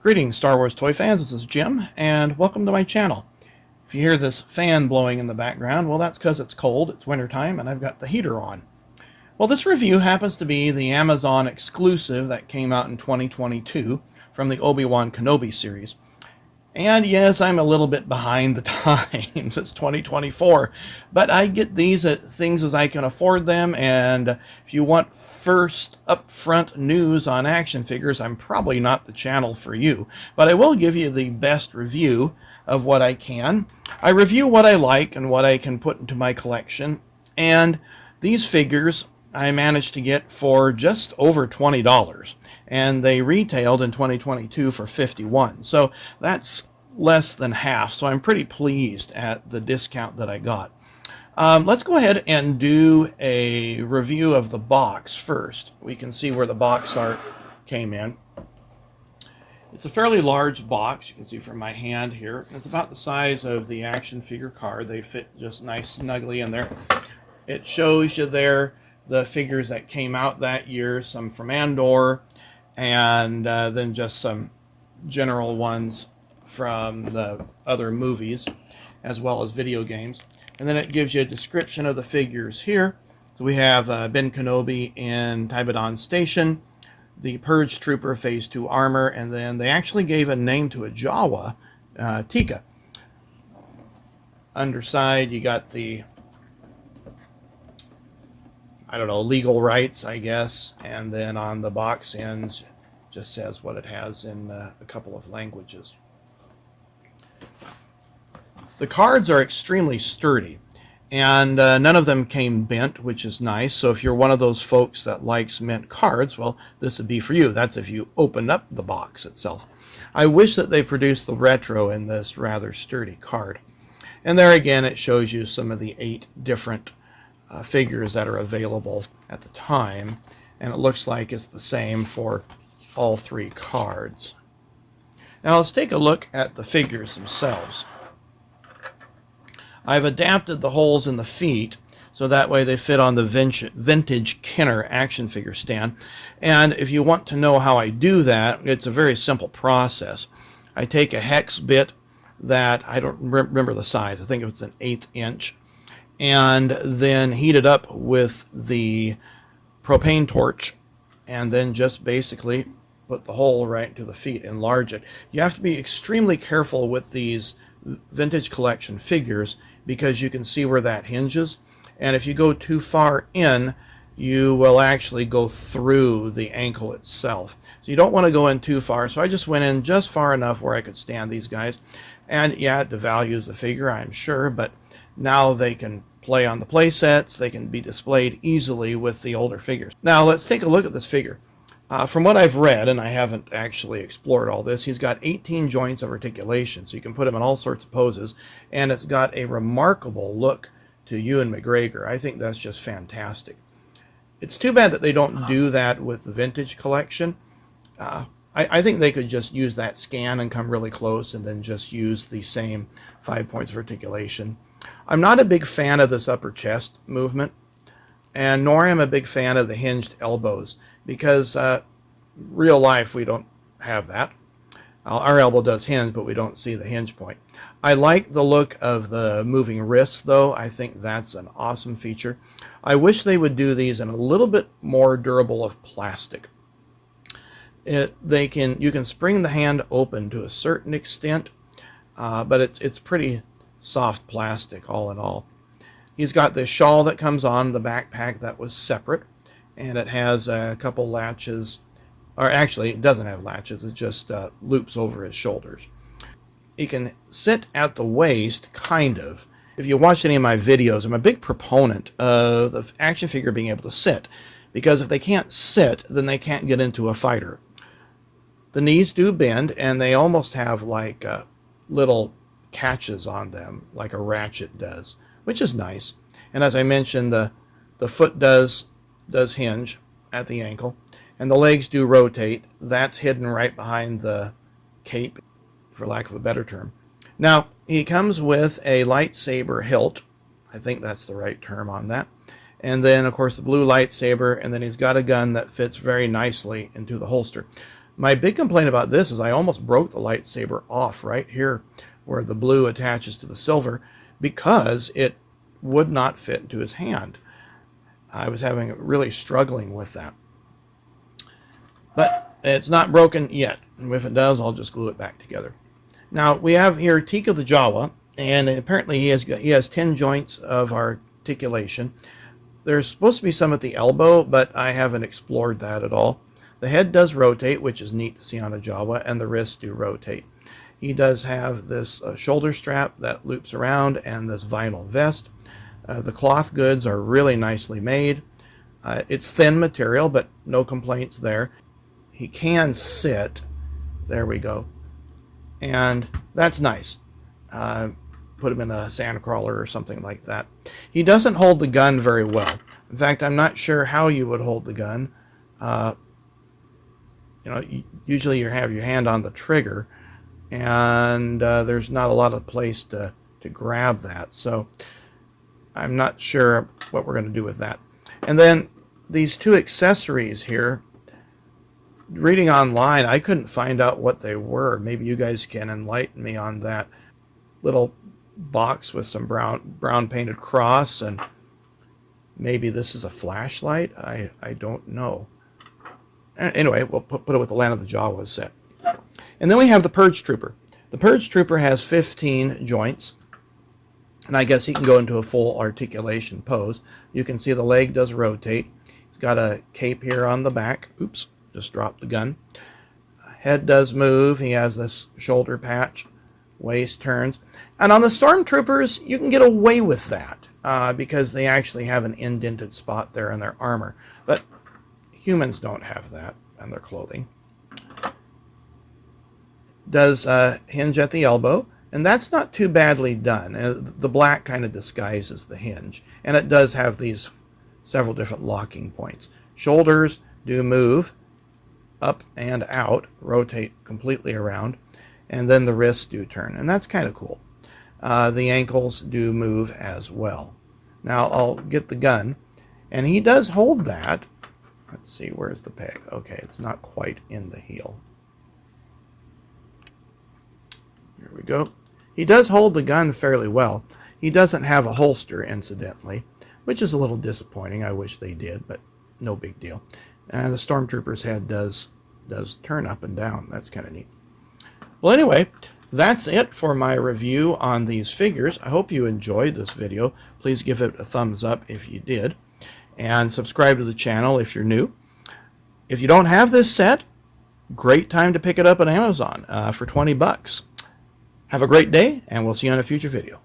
Greetings, Star Wars toy fans. This is Jim, and welcome to my channel. If you hear this fan blowing in the background, well, that's because it's cold, it's wintertime, and I've got the heater on. Well, this review happens to be the Amazon exclusive that came out in 2022 from the Obi-Wan Kenobi series. And yes, I'm a little bit behind the times. It's 2024, but I get these at things as I can afford them, and if you want first upfront news on action figures, I'm probably not the channel for you, but I will give you the best review of what I can. I review what I like and what I can put into my collection, and these figures I managed to get for just over $20, and they retailed in 2022 for $51. So that's less than half, so I'm pretty pleased at the discount that I got. Let's go ahead and do a review of the box first. We can see where the box art came in. It's a fairly large box, you can see from my hand here. It's about the size of the action figure card. They fit just nice snugly in there. It shows you there the figures that came out that year, some from Andor, and then just some general ones from the other movies, as well as video games. And then it gives you a description of the figures here. So we have Ben Kenobi in Tybadon Station, the Purge Trooper Phase 2 armor, and then they actually gave a name to a Jawa, Tika. Underside, you got the legal rights, I guess, and then on the box ends just says what it has in a couple of languages. The cards are extremely sturdy, and none of them came bent, which is nice. So if you're one of those folks that likes mint cards, well, this would be for you. That's if you open up the box itself. I wish that they produced the retro in this rather sturdy card. And there again, it shows you some of the 8 different figures that are available at the time, and it looks like it's the same for all 3 cards. Now let's take a look at the figures themselves. I've adapted the holes in the feet so that way they fit on the vintage Kenner action figure stand, and if you want to know how I do that, it's a very simple process. I take a hex bit that I don't remember the size, I think it was an 1/8 inch, and then heat it up with the propane torch, and then just basically put the hole right into the feet, enlarge it. You have to be extremely careful with these vintage collection figures because you can see where that hinges, and if you go too far in, you will actually go through the ankle itself. So you don't want to go in too far, so I just went in just far enough where I could stand these guys. And yeah, it devalues the figure, I'm sure, but now they can play on the play sets, they can be displayed easily with the older figures. Now let's take a look at this figure. From what I've read, and I haven't actually explored all this, he's got 18 joints of articulation, so you can put him in all sorts of poses, and it's got a remarkable look to Ewan McGregor. I think that's just fantastic. It's too bad that they don't do that with the vintage collection. I think they could just use that scan and come really close and then just use the same 5 points of articulation. I'm not a big fan of this upper chest movement, and nor am I a big fan of the hinged elbows, because real life we don't have that. Our elbow does hinge, but we don't see the hinge point. I like the look of the moving wrists, though. I think that's an awesome feature. I wish they would do these in a little bit more durable of plastic. You can spring the hand open to a certain extent, but it's pretty soft plastic all in all. He's got this shawl that comes on the backpack that was separate, and it has a couple latches, or actually it doesn't have latches, it just loops over his shoulders. He can sit at the waist, kind of. If you watch any of my videos, I'm a big proponent of the action figure being able to sit, because if they can't sit, then they can't get into a fighter. The knees do bend, and they almost have like little catches on them, like a ratchet does, which is nice. And as I mentioned, the foot does hinge at the ankle, and the legs do rotate. That's hidden right behind the cape, for lack of a better term. Now, he comes with a lightsaber hilt. I think that's the right term on that. And then, of course, the blue lightsaber, and then he's got a gun that fits very nicely into the holster. My big complaint about this is I almost broke the lightsaber off right here where the blue attaches to the silver because it would not fit into his hand. I was really struggling with that. But it's not broken yet. And if it does, I'll just glue it back together. Now, we have here Tika the Jawa, and apparently he has 10 joints of articulation. There's supposed to be some at the elbow, but I haven't explored that at all. The head does rotate, which is neat to see on a Jawa, and the wrists do rotate. He does have this shoulder strap that loops around and this vinyl vest. The cloth goods are really nicely made. It's thin material, but no complaints there. He can sit. There we go. And that's nice. Put him in a sand crawler or something like that. He doesn't hold the gun very well. In fact, I'm not sure how you would hold the gun. Usually you have your hand on the trigger, and there's not a lot of place to grab that. So I'm not sure what we're going to do with that. And then these two accessories here, reading online, I couldn't find out what they were. Maybe you guys can enlighten me on that. Little box with some brown painted cross, and maybe this is a flashlight. I don't know. Anyway, we'll put it with the Land of the Jawas set. And then we have the Purge Trooper. The Purge Trooper has 15 joints, and I guess he can go into a full articulation pose. You can see the leg does rotate. He's got a cape here on the back. Oops, just dropped the gun. Head does move. He has this shoulder patch. Waist turns. And on the Stormtroopers, you can get away with that because they actually have an indented spot there in their armor. But humans don't have that on their clothing. Does hinge at the elbow, and that's not too badly done. The black kind of disguises the hinge, and it does have these several different locking points. Shoulders do move up and out, rotate completely around, and then the wrists do turn, and that's kind of cool. The ankles do move as well. Now I'll get the gun, and he does hold that. Let's see, where's the peg? Okay, it's not quite in the heel. Here we go. He does hold the gun fairly well. He doesn't have a holster, incidentally, which is a little disappointing. I wish they did, but no big deal. And the Stormtrooper's head does turn up and down. That's kind of neat. Well, anyway, that's it for my review on these figures. I hope you enjoyed this video. Please give it a thumbs up if you did, and subscribe to the channel if you're new. If you don't have this set, great time to pick it up on Amazon for 20 bucks. Have a great day, and we'll see you on a future video.